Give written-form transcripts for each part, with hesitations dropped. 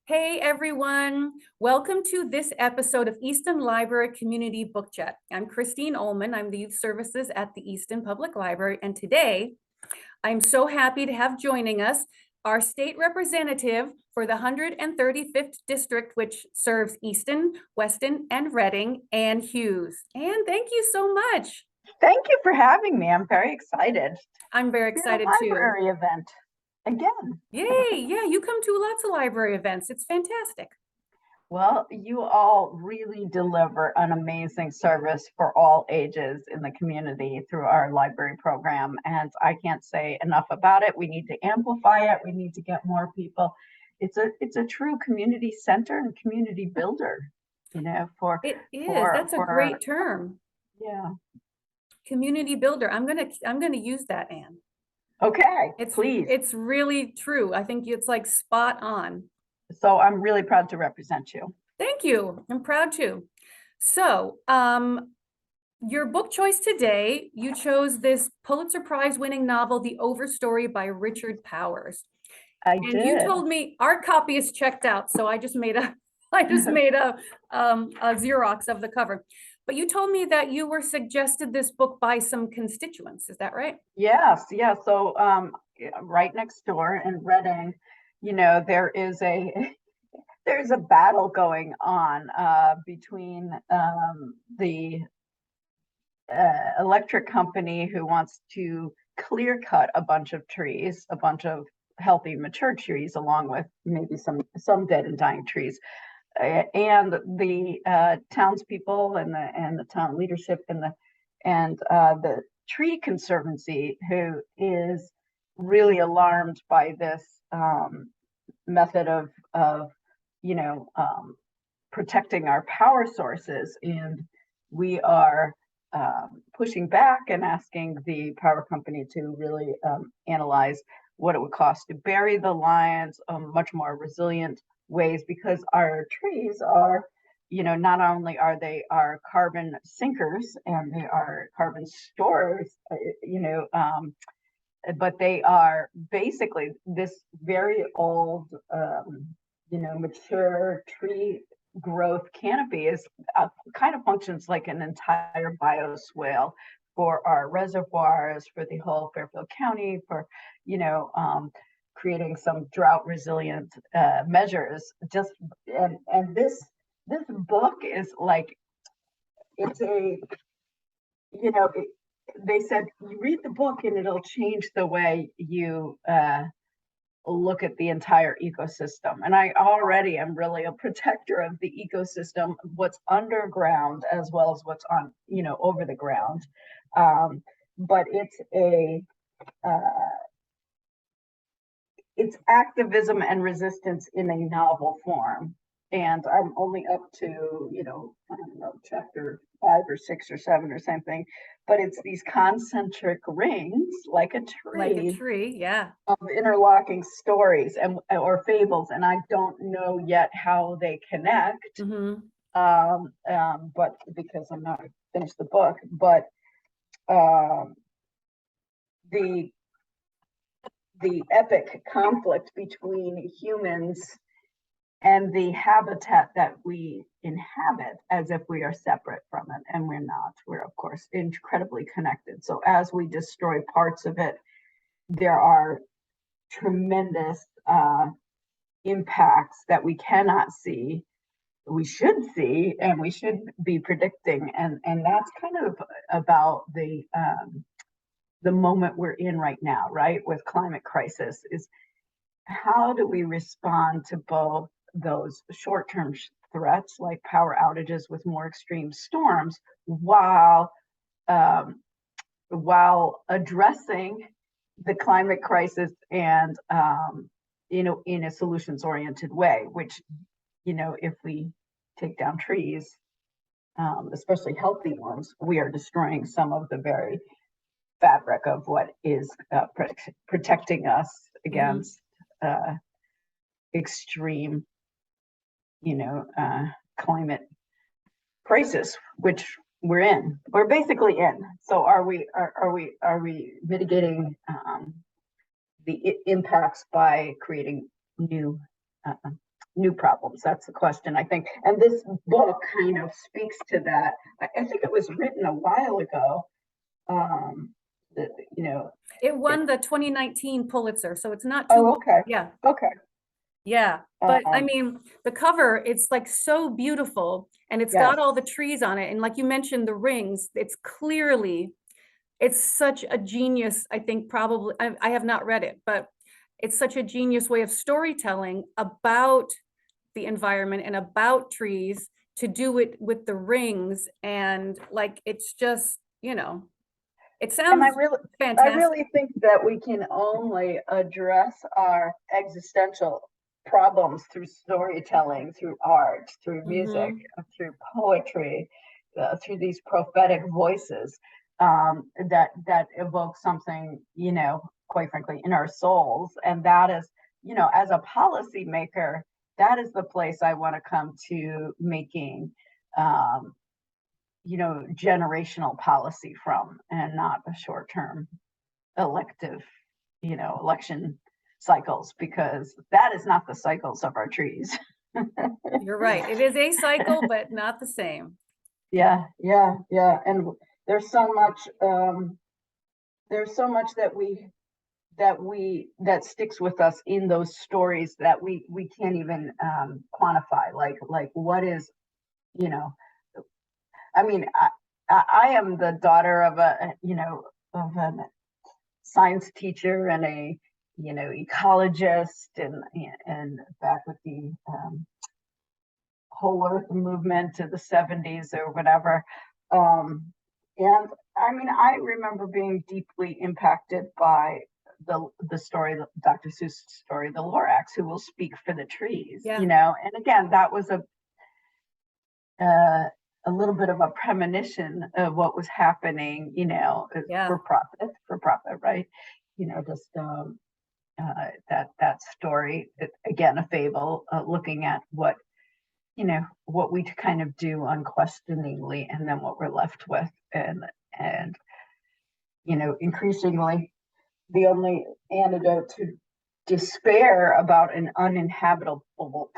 Hey everyone, welcome to this episode of Easton Library Community Book Chat. I'm Kristine Ullman. I'm the Youth Services at the Easton Public Library, and today I'm so happy to have joining us our state representative for the 135th District, which serves Easton, Weston, and Reading, Ann Hughes. Ann, thank you so much. Thank you for having me. I'm very excited. I'm very It's excited a too. library event again. Yay, yeah, you come to lots of library events. It's fantastic. Well, you all really deliver an amazing service for all ages in the community through our library program. And I can't say enough about it. We need to amplify it. We need to get more people. It's a true community center and community builder, for It is. for That's a for great term. yeah. Community builder. I'm gonna use that, Ann. Okay, It's please. it's really true. I think it's like spot on. So I'm really proud to represent you. Thank you. I'm proud to. So, your book choice today, you chose this Pulitzer Prize winning novel, The Overstory by Richard Powers. I And did. you told me our copy is checked out, so I just made a a Xerox of the cover. But you told me that you were suggested this book by some constituents. Is that right? Yes, yeah. So right next door in Reading, there is there's a battle going on between the electric company who wants to clear cut a bunch of trees, a bunch of healthy mature trees, along with maybe some dead and dying trees, and the townspeople and the town leadership and the tree conservancy, who is really alarmed by this method of protecting our power sources. And we are pushing back and asking the power company to really analyze what it would cost to bury the lines much more resilient ways, because our trees are, not only are they our carbon sinkers and they are carbon storers, but they are basically this very old, mature tree growth canopy is kind of functions like an entire bioswale for our reservoirs, for the whole Fairfield County, for, creating some drought resilient measures. And this book is like, it's a, they said you read the book and it'll change the way you look at the entire ecosystem. And I already am really a protector of the ecosystem, what's underground as well as what's on, over the ground. But it's activism and resistance in a novel form. And I'm only up to, I don't know, chapter 5 or 6 or 7 or something. But it's these concentric rings, like a tree, yeah, of interlocking stories or fables, and I don't know yet how they connect. Mm-hmm. But because I'm not finished the book, but the epic conflict between humans and the habitat that we inhabit, as if we are separate from it, and we're not. We're, of course, incredibly connected. So as we destroy parts of it, there are tremendous impacts that we cannot see, we should see, and we should be predicting. And that's kind of about the moment we're in right now, right, with climate crisis, is how do we respond to both those short-term threats like power outages with more extreme storms, while addressing the climate crisis and in a solutions-oriented way, which, if we take down trees, especially healthy ones, we are destroying some of the very fabric of what is protecting us against extreme, climate crisis, which we're basically in. So are we mitigating the impacts by creating new new problems? That's the question, I think. And this book kind of speaks to that. I think it was written a while ago. Um, you know, It it, won the 2019 Pulitzer, so it's not too, oh, okay. yeah, Okay. yeah. But I Um, mean, the cover, it's like so beautiful and it's yes. got all the trees on it. And like you mentioned, the rings, it's clearly, it's such a genius, I think probably, I have not read it, but it's such a genius way of storytelling about the environment and about trees to do it with the rings. And like, it's just, it And sounds I fantastic. really think that we can only address our existential problems through storytelling, through art, through music, Mhm. through poetry, through these prophetic voices that evoke something, quite frankly, in our souls. And that is, as a policymaker, that is the place I want to come to making um, generational policy from, and not a short-term elective, election cycles, because that is not the cycles of our trees. You're right. It is a cycle, but not the same. Yeah, yeah, yeah. And there's so much, that sticks with us in those stories that we can't even quantify. Like what is, you know, I mean, I am the daughter of of a science teacher and a ecologist, and back with the whole earth movement to the 70s or whatever. And I mean, I remember being deeply impacted by the story, Dr. Seuss story, the Lorax who will speak for the trees, Yeah, and again, that was uh, a little bit of a premonition of what was happening, yeah. for profit, right? Just that story, again, a fable, looking at what we kind of do unquestioningly, and then what we're left with, and increasingly, the only antidote to despair about an uninhabitable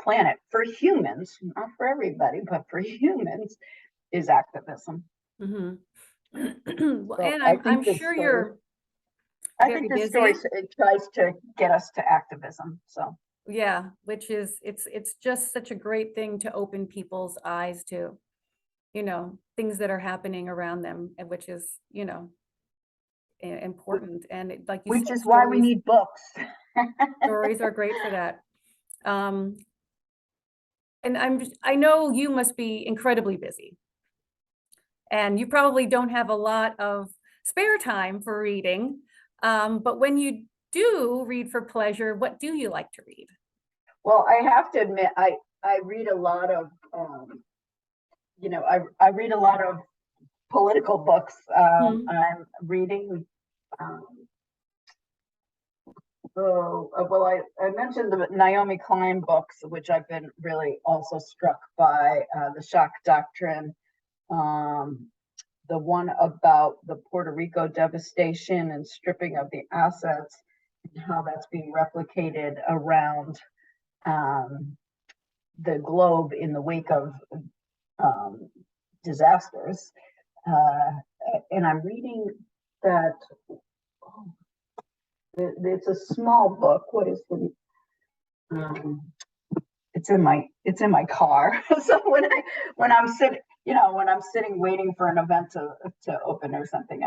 planet for humans, not for everybody, but for humans, is activism. Hmm. Well, So and I I'm think this sure story, you're very busy. it tries to get us to activism. So Yeah, which is it's just such a great thing to open people's eyes to, things that are happening around them, and which is, important. And like you which said, is why we need books. stories are great for that. Um, and I know you must be incredibly busy, and you probably don't have a lot of spare time for reading. But when you do read for pleasure, what do you like to read? Well, I have to admit, I read a lot of I read a lot of political books. Mhm. I'm reading. Um, well, I mentioned the Naomi Klein books, which I've been really also struck by. The Shock Doctrine, um, the one about the Puerto Rico devastation and stripping of the assets, and how that's being replicated around um, the globe in the wake of um, disasters. Uh, and I'm reading that. Oh, it's a small book. What is the? Um, it's in my car. So when I'm sitting, when I'm sitting waiting for an event to open or something,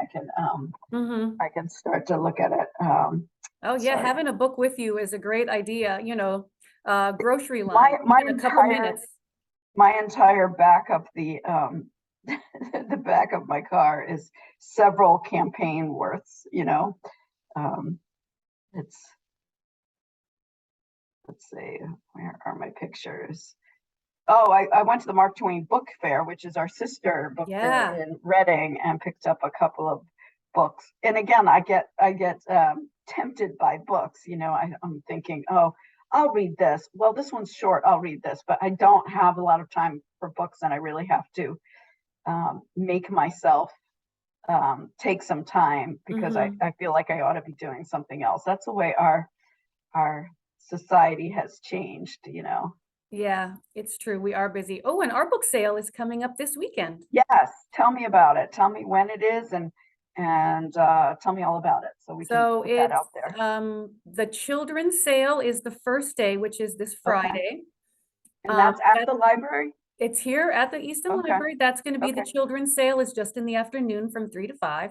Mhm. I can start to look at it. Oh yeah, Sorry, having a book with you is a great idea, grocery my line, my even a couple entire minutes. my entire back of the the back of my car is several campaign worths. Um, it's let's see, where are my pictures? Oh, I went to the Mark Twain Book Fair, which is our sister book fair Yeah. in Reading, and picked up a couple of books. And again, I get tempted by books. I'm thinking, oh, I'll read this. Well, this one's short. I'll read this, but I don't have a lot of time for books, and I really have to make myself take some time, because Hmm. I feel like I ought to be doing something else. That's the way our society has changed. Yeah, it's true. We are busy. Oh, and our book sale is coming up this weekend. Yes, tell me about it. Tell me when it is and tell me all about it so we can So put that it's out there. the children's sale is the first day, which is this Okay. Friday. And that's at That the library? it's here at the Easton Okay. Library. That's going to be the Okay. children's sale is just in the afternoon from 3 to 5.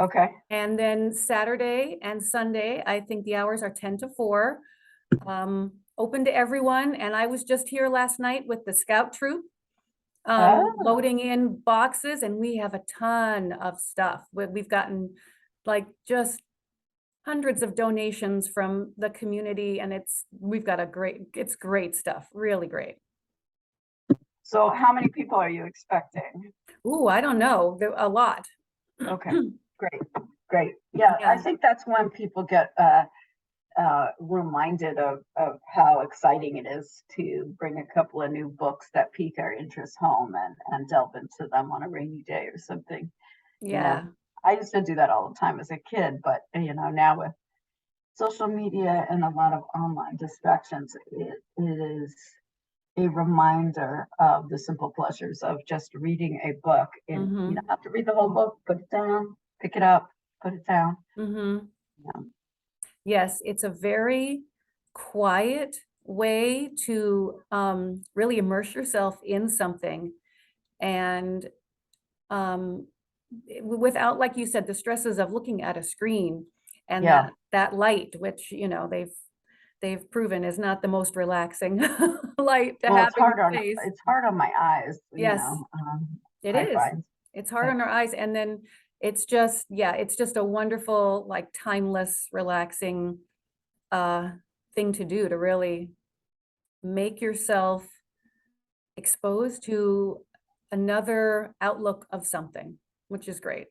Okay. And then Saturday and Sunday, I think the hours are 10 to 4. Open to everyone. And I was just here last night with the scout troop, Oh, loading in boxes, and we have a ton of stuff. We've gotten like just hundreds of donations from the community, and we've got it's great stuff, really great. so how many people are you expecting? Ooh, I don't know, a lot. Okay, great, great. Yeah, I Yeah. think that's when people get reminded of how exciting it is to bring a couple of new books that pique our interest home and delve into them on a rainy day or something. You know, Yeah. I used to do that all the time as a kid, but now with social media and a lot of online distractions, it is a reminder of the simple pleasures of just reading a book. And you don't Mm-hmm. have to read the whole book, put it down, pick it up, put it down. Mm-hmm. Yeah. Yes, it's a very quiet way to really immerse yourself in something, and um, without, like you said, the stresses of looking at a screen and Yeah. that light, which they've proven is not the most relaxing light to Well, have in your face. it's hard on my eyes, Yes, it I is. find. It's hard But on our eyes, and then it's just a wonderful, like, timeless, relaxing uh thing to do to really make yourself exposed to another outlook of something, which is great.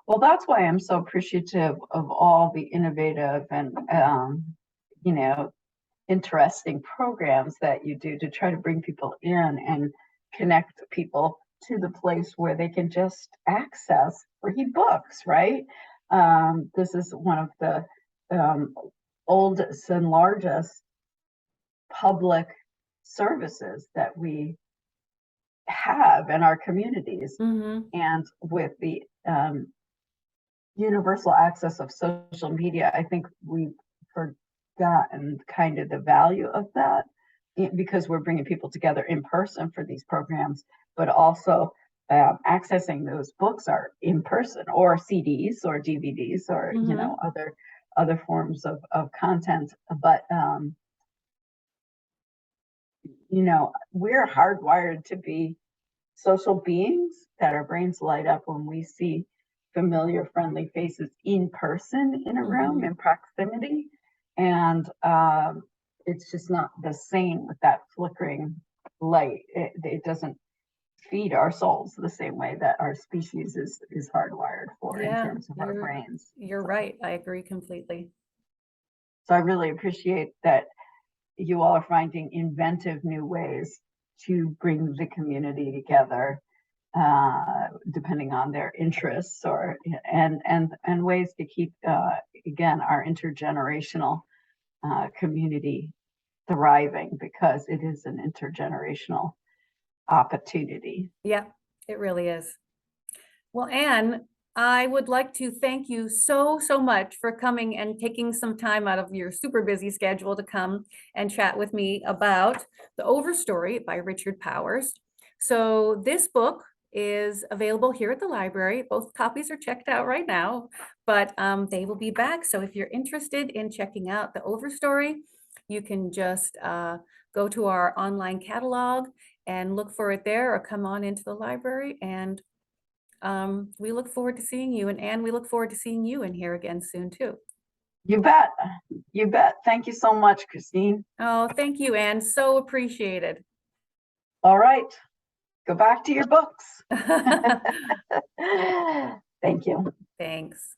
well, that's why I'm so appreciative of all the innovative and you know, interesting programs that you do to try to bring people in and connect people to the place where they can just access free books, right? This is one of the um, oldest and largest public services that we have in our communities. Mm-hmm. And with the universal access of social media, I think we've forgotten kind of the value of that because we're bringing people together in person for these programs, but also accessing those books are in person or CDs or DVDs or Mm-hmm. other forms of content. But we're hardwired to be social beings that our brains light up when we see familiar, friendly faces in person in a room Mm-hmm. in proximity. And it's just not the same with that flickering light. It doesn't feed our souls the same way that our species is hardwired for in Yeah, terms of our brains. you're right. I agree completely. So I really appreciate that you all are finding inventive new ways to bring the community together, depending on their interests or and ways to keep again our intergenerational community thriving because it is an intergenerational opportunity. Yeah, it really is. Well, Anne, I would like to thank you so, so much for coming and taking some time out of your super busy schedule to come and chat with me about The Overstory by Richard Powers. So this book is available here at the library. Both copies are checked out right now, but they will be back. So if you're interested in checking out The Overstory, you can just go to our online catalog and look for it there, or come on into the library, and we look forward to seeing you. And Anne, we look forward to seeing you in here again soon too. You bet. You bet. Thank you so much, Kristine. Oh, thank you, Anne. So appreciated. All right. Go back to your books. Thank you. Thanks.